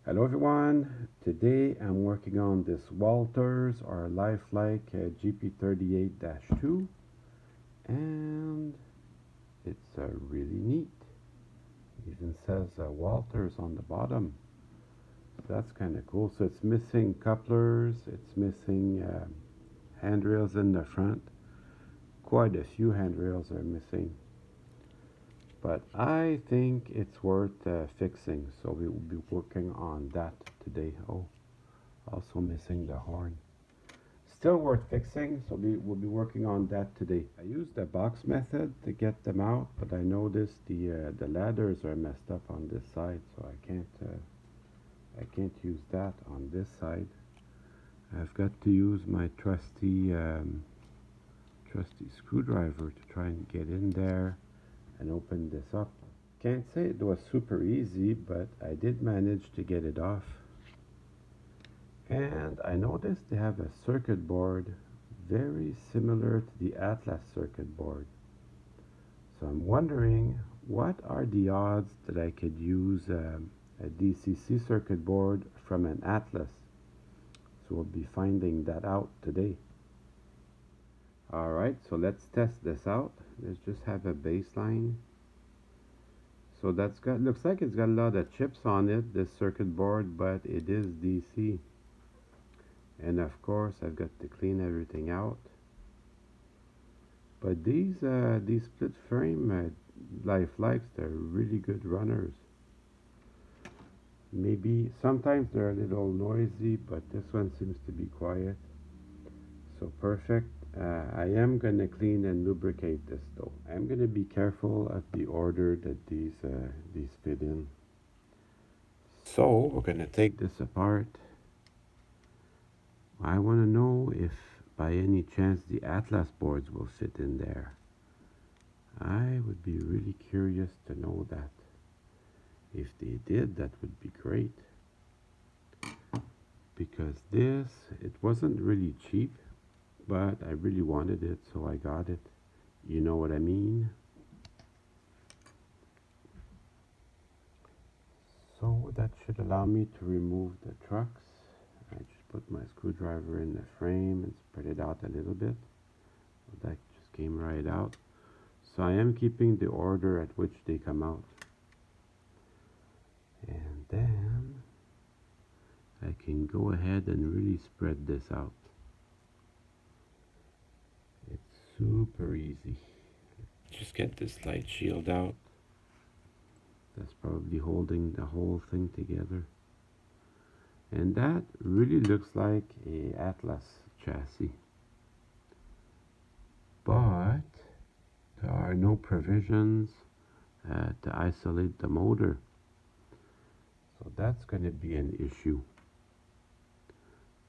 Hello everyone, today I'm working on this Walters or Lifelike GP38-2 and it's really neat. It even says Walters on the bottom, so that's kind of cool. So it's missing couplers, it's missing handrails in the front. Quite a few handrails are missing, but I think it's worth fixing, so we will be working on that today. Oh, also missing the horn. Still worth fixing, so we'll be working on that today. I used the box method to get them out, but I noticed the ladders are messed up on this side, so I can't use that on this side. I've got to use my trusty screwdriver to try and get in there and open this up. Can't say it was super easy, but I did manage to get it off. And I noticed they have a circuit board very similar to the Atlas circuit board. So I'm wondering, what are the odds that I could use a DCC circuit board from an Atlas? So we'll be finding that out today. Alright, so let's test this out. Let's just have a baseline. So that's got, looks like it's got a lot of chips on it, this circuit board, but it is DC. And of course I've got to clean everything out. But these split frame Lifelikes, they're really good runners. Maybe sometimes they're a little noisy, but this one seems to be quiet. So perfect. I am gonna clean and lubricate this though. I'm gonna be careful of the order that these fit in. So we're gonna take this apart. I want to know if by any chance the Atlas boards will fit in there. I would be really curious to know that. If they did, that would be great. Because this, it wasn't really cheap, but I really wanted it, so I got it. You know what I mean? So that should allow me to remove the trucks. I just put my screwdriver in the frame and spread it out a little bit. So that just came right out. So I am keeping the order at which they come out. And then I can go ahead and really spread this out. It's super easy. Just get this light shield out. That's probably holding the whole thing together. And that really looks like a Atlas chassis. But there are no provisions to isolate the motor. So that's going to be an issue.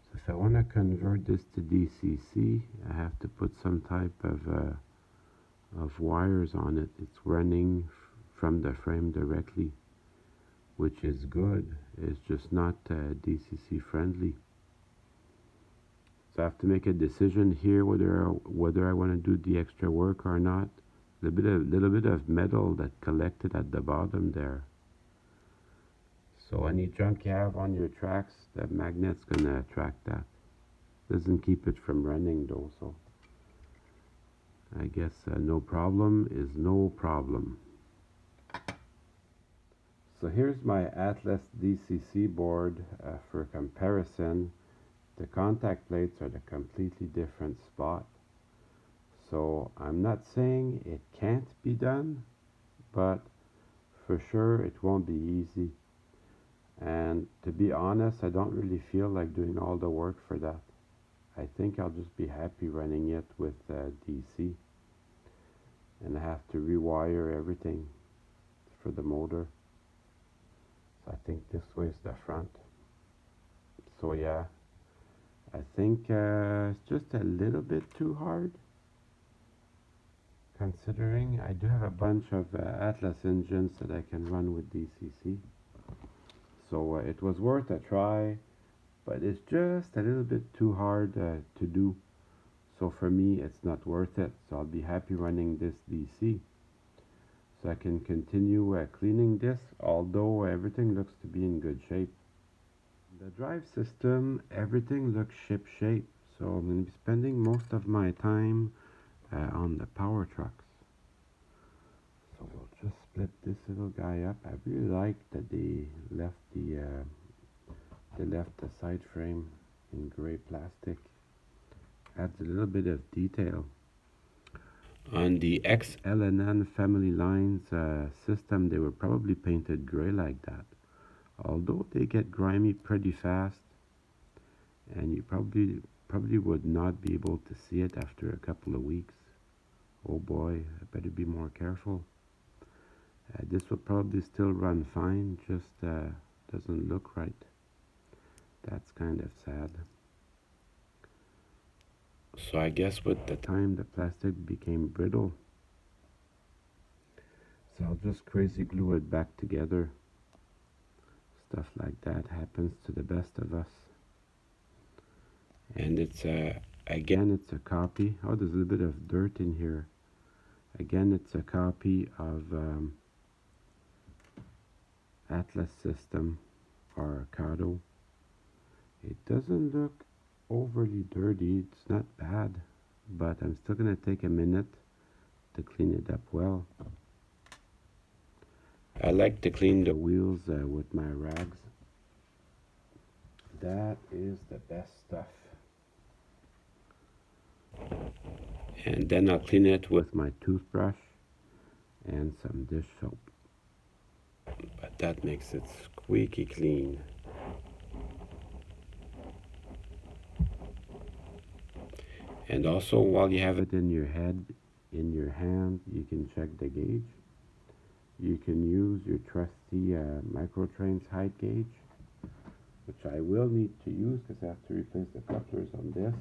So if I want to convert this to DCC, I have to put some type of wires on it. It's running from the frame directly, which is good. It's just not DCC friendly. So I have to make a decision here whether I want to do the extra work or not. A little bit of metal that collected at the bottom there. So any junk you have on your tracks, the magnet's gonna attract that. Doesn't keep it from running though, so I guess no problem is no problem. So here's my Atlas DCC board for comparison. The contact plates are the completely different spot. So I'm not saying it can't be done, but for sure it won't be easy. And to be honest, I don't really feel like doing all the work for that. I think I'll just be happy running it with DC. And I have to rewire everything for the motor. So I think this way is the front. So yeah, I think it's just a little bit too hard, considering I do have a bunch of Atlas engines that I can run with DCC. So it was worth a try, but it's just a little bit too hard to do. So for me, it's not worth it. So I'll be happy running this DC. So I can continue cleaning this, although everything looks to be in good shape. The drive system, everything looks ship shape, so I'm going to be spending most of my time on the power trucks. So we'll just split this little guy up. I really like that they left the side frame in gray plastic. Adds a little bit of detail. On the XL&N family lines system, they were probably painted gray like that. Although they get grimy pretty fast, and you probably would not be able to see it after a couple of weeks. Oh boy, I better be more careful. This will probably still run fine, just doesn't look right. That's kind of sad. So I guess with the time the plastic became brittle. So I'll just crazy glue it back together. Stuff like that happens to the best of us. And again, it's a copy. Oh, there's a little bit of dirt in here. Again, it's a copy of Atlas System or Kato. It doesn't look overly dirty. It's not bad, but I'm still gonna take a minute to clean it up well. I like to clean the wheels with my rags. That is the best stuff. And then I'll clean it with my toothbrush and some dish soap. But that makes it squeaky clean. And also, while you have it in your hand, you can check the gauge. You can use your trusty Microtrains height gauge, which I will need to use because I have to replace the couplers on this.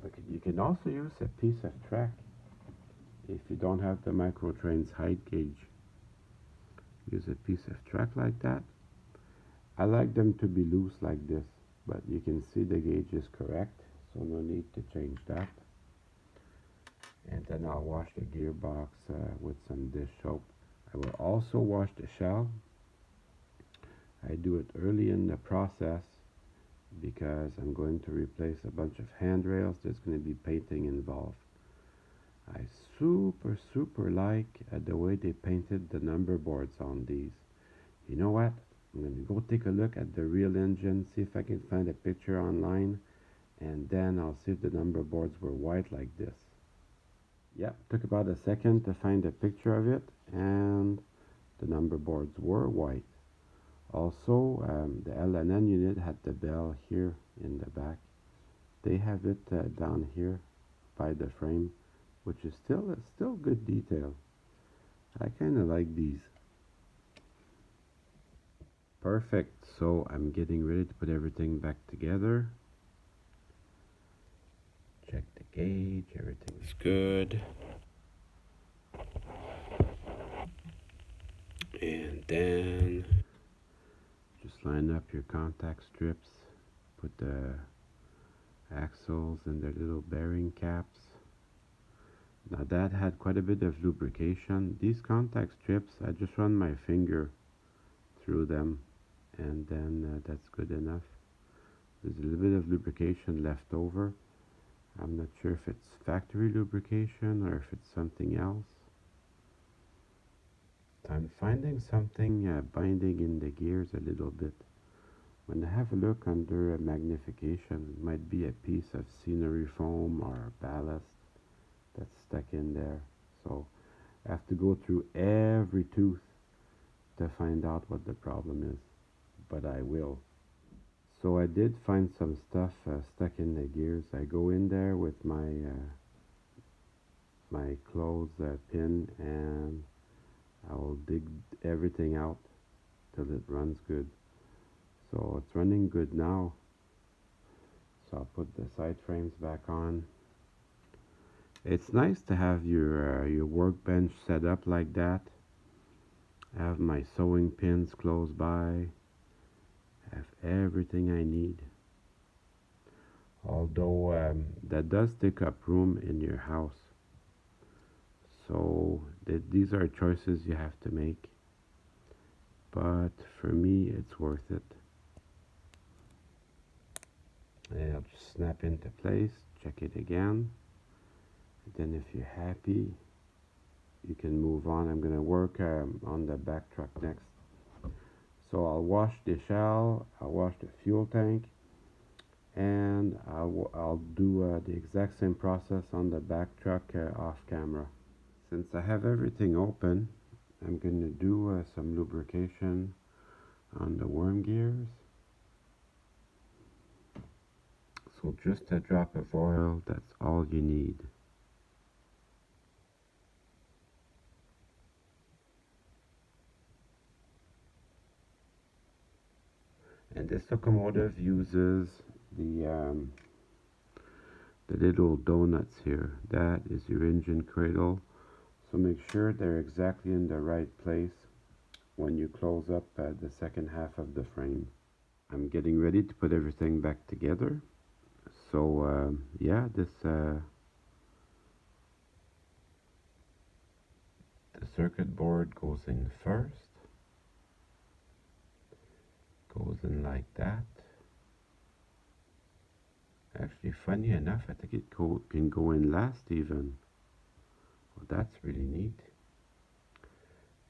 But you can also use a piece of track if you don't have the Microtrains height gauge. Use a piece of track like that. I like them to be loose like this, but you can see the gauge is correct, so no need to change that. And then I'll wash the gearbox with some dish soap. I will also wash the shell. I do it early in the process because I'm going to replace a bunch of handrails. There's going to be painting involved. I super like the way they painted the number boards on these. You know what? I'm going to go take a look at the real engine, see if I can find a picture online, and then I'll see if the number boards were white like this. Yep, took about a second to find a picture of it, and the number boards were white. Also, the L&N unit had the bell here in the back. They have it down here by the frame, which is still good detail. I kind of like these. Perfect. So I'm getting ready to put everything back together. Check the gauge. Everything's good. And then just line up your contact strips. Put the axles and their little bearing caps. Now that had quite a bit of lubrication. These contact strips, I just run my finger through them, and then that's good enough. There's a little bit of lubrication left over. I'm not sure if it's factory lubrication or if it's something else. I'm finding something binding in the gears a little bit. When I have a look under a magnification, it might be a piece of scenery foam or ballast that's stuck in there. So I have to go through every tooth to find out what the problem is, but I will. So I did find some stuff stuck in the gears. I go in there with my clothes pin, and I will dig everything out till it runs good. So it's running good now. So I'll put the side frames back on. It's nice to have your workbench set up like that. I have my sewing pins close by. I have everything I need. Although that does take up room in your house. So these are choices you have to make. But for me, it's worth it. It'll just snap into place. Check it again. And then if you're happy, you can move on. I'm going to work on the back truck next. So I'll wash the shell, I'll wash the fuel tank, and I'll do the exact same process on the back truck off camera. Since I have everything open, I'm going to do some lubrication on the worm gears. So just a drop of oil, that's all you need. And this locomotive uses the little donuts here. That is your engine cradle. So make sure they're exactly in the right place when you close up the second half of the frame. I'm getting ready to put everything back together. So yeah, the circuit board goes in first. Goes in like that. Actually, funny enough, I think it can go in last even. Well, that's really neat.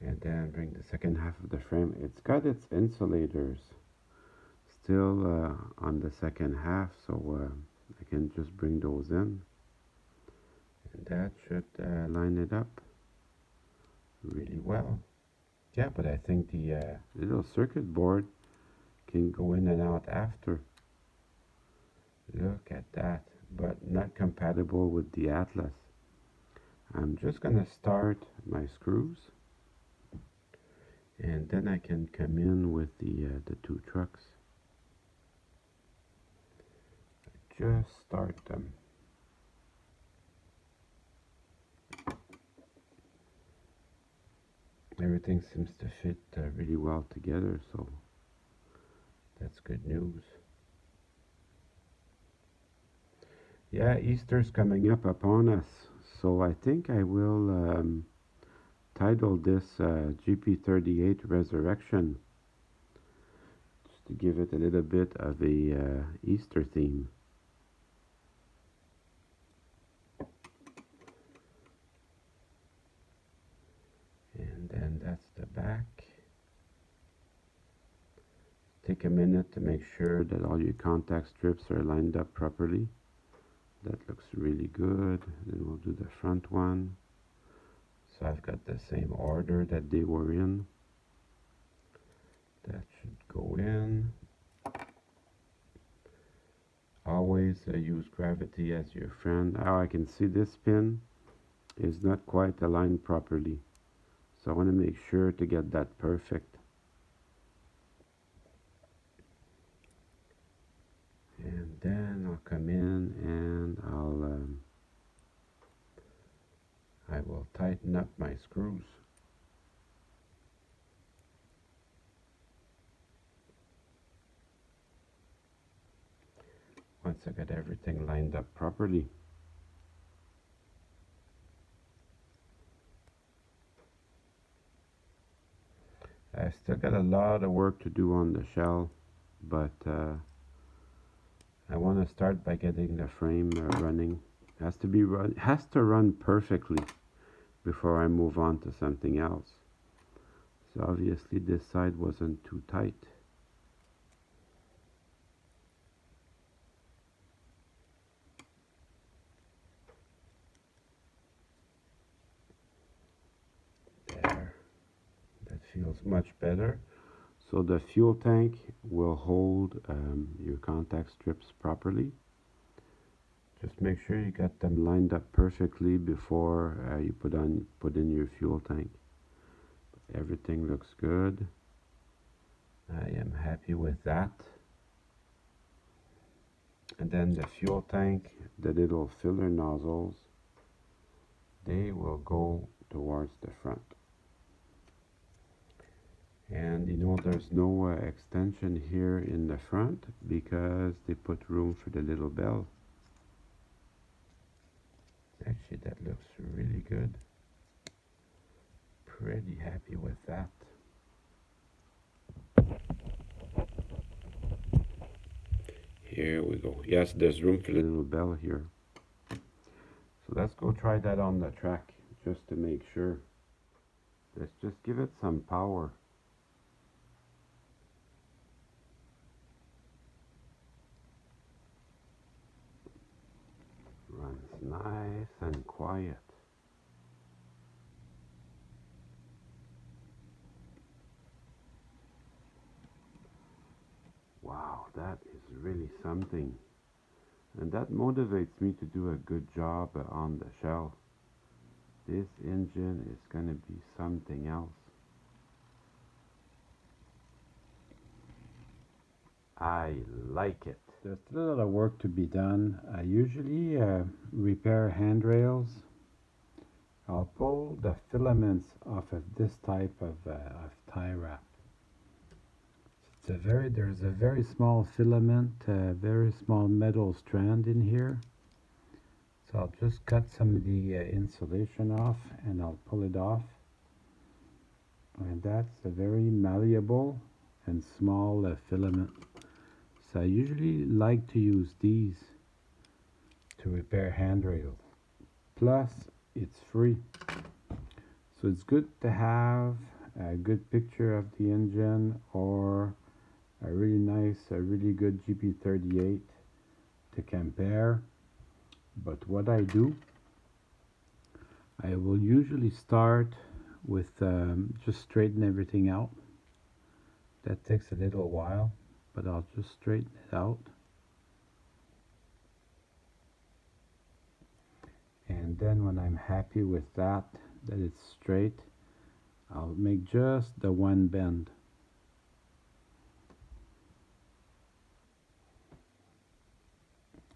And then bring the second half of the frame. It's got its insulators still on the second half, so I can just bring those in. And that should line it up really well. Yeah, but I think the little circuit board can go in and out after. Look at that, but not compatible with the Atlas. I'm just gonna start my screws, and then I can come in with the two trucks. Just start them. Everything seems to fit really well together, so that's good news. Yeah, Easter's coming up upon us, so I think I will title this GP38 Resurrection, just to give it a little bit of a Easter theme. And then that's the back. Take a minute to make sure that all your contact strips are lined up properly. That looks really good. Then we'll do the front one. So I've got the same order that they were in. That should go in. Always use gravity as your friend. Now I can see this pin is not quite aligned properly. So I want to make sure to get that perfect. And then I'll come in and I will tighten up my screws. Once I get everything lined up properly. I still got a lot of work to do on the shell, but I want to start by getting the frame running. Has to run perfectly before I move on to something else. So obviously this side wasn't too tight. There, that feels much better. So the fuel tank will hold your contact strips properly. Just make sure you got them lined up perfectly before you put in your fuel tank. Everything looks good. I am happy with that. And then the fuel tank, the little filler nozzles, they will go towards the front. And you know, there's no extension here in the front because they put room for the little bell. Actually, that looks really good. Pretty happy with that. Here we go. Yes, there's room for the little bell here. So let's go try that on the track just to make sure. Let's just give it some power. Runs nice and quiet. Wow, that is really something. And that motivates me to do a good job on the shell. This engine is going to be something else. I like it. There's still a lot of work to be done. I usually repair handrails. I'll pull the filaments off of this type of tie wrap. There's a very small filament, very small metal strand in here. So I'll just cut some of the insulation off and I'll pull it off. And that's a very malleable and small filament. So I usually like to use these to repair handrails. Plus, it's free. So it's good to have a good picture of the engine or a really nice, a really good GP38 to compare. But what I do, I will usually start with just straighten everything out. That takes a little while, but I'll just straighten it out. And then when I'm happy with that it's straight, I'll make just the one bend.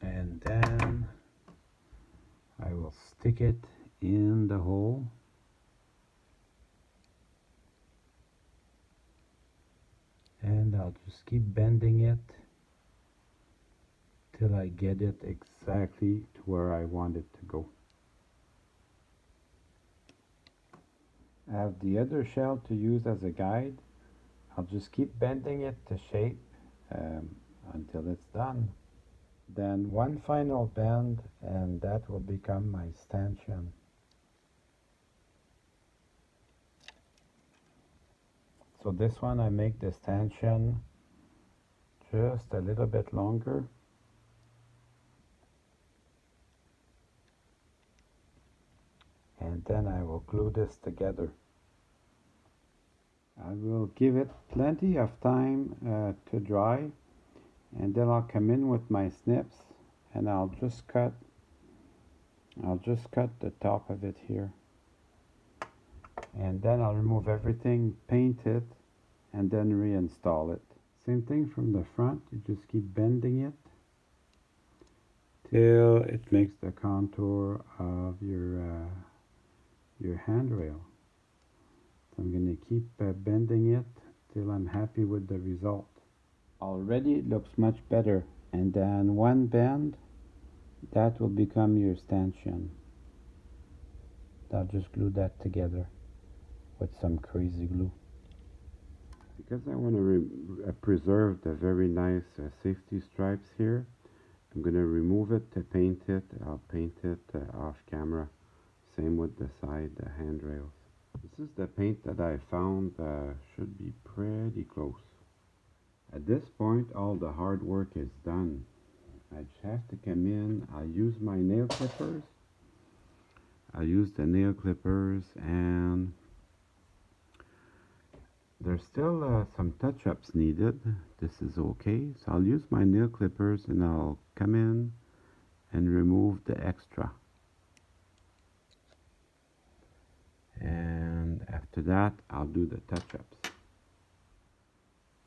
And then I will stick it in the hole. And I'll just keep bending it till I get it exactly to where I want it to go. I have the other shell to use as a guide. I'll just keep bending it to shape until it's done. Then one final bend and that will become my stanchion. So this one I make the stanchion just a little bit longer. And then I will glue this together. I will give it plenty of time to dry, and then I'll come in with my snips and I'll just cut the top of it here. And then I'll remove everything, paint it, and then reinstall it. Same thing from the front, you just keep bending it till it makes the contour of your handrail. So I'm going to keep bending it till I'm happy with the result. Already it looks much better, and then one bend, that will become your stanchion. I'll just glue that together with some crazy glue. Because I want to preserve the very nice safety stripes here, I'm going to remove it to paint it. I'll paint it off camera. Same with the side handrails. This is the paint that I found should be pretty close. At this point, all the hard work is done. I just have to come in. I'll use my nail clippers. I'll use the nail clippers, and there's still some touch-ups needed. This is okay. So I'll use my nail clippers and I'll come in and remove the extra. And after that, I'll do the touch-ups.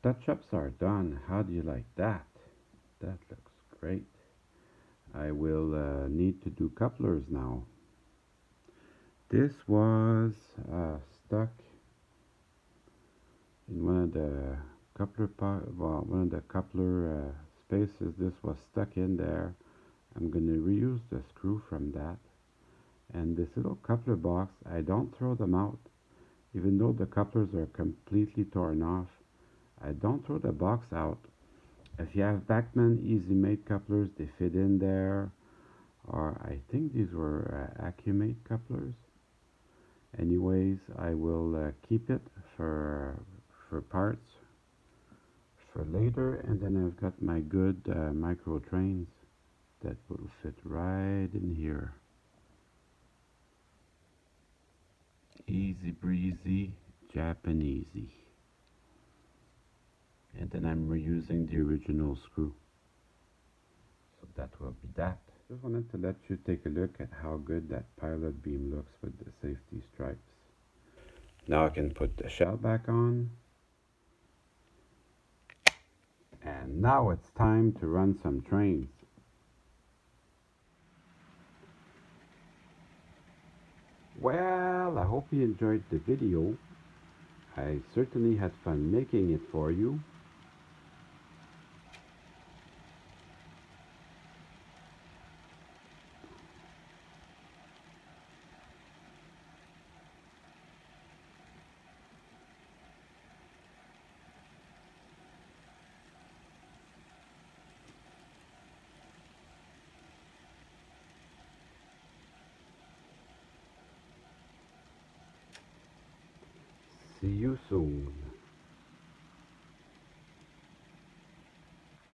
Touch-ups are done. How do you like that? That looks great. I will need to do couplers now. This was stuck in one of the coupler spaces. This was stuck in there. I'm going to reuse the screw from that. And this little coupler box, I don't throw them out. Even though the couplers are completely torn off, I don't throw the box out. If you have Bachmann Easy Mate couplers, they fit in there. Or I think these were Accumate couplers. Anyways, I will keep it for parts for later, and then I've got my good micro trains that will fit right in here. Easy breezy, Japanesey. And then I'm reusing the original screw. So that will be that. Just wanted to let you take a look at how good that pilot beam looks with the safety stripes. Now I can put the shell back on. And now it's time to run some trains. Well, I hope you enjoyed the video. I certainly had fun making it for you. See you soon.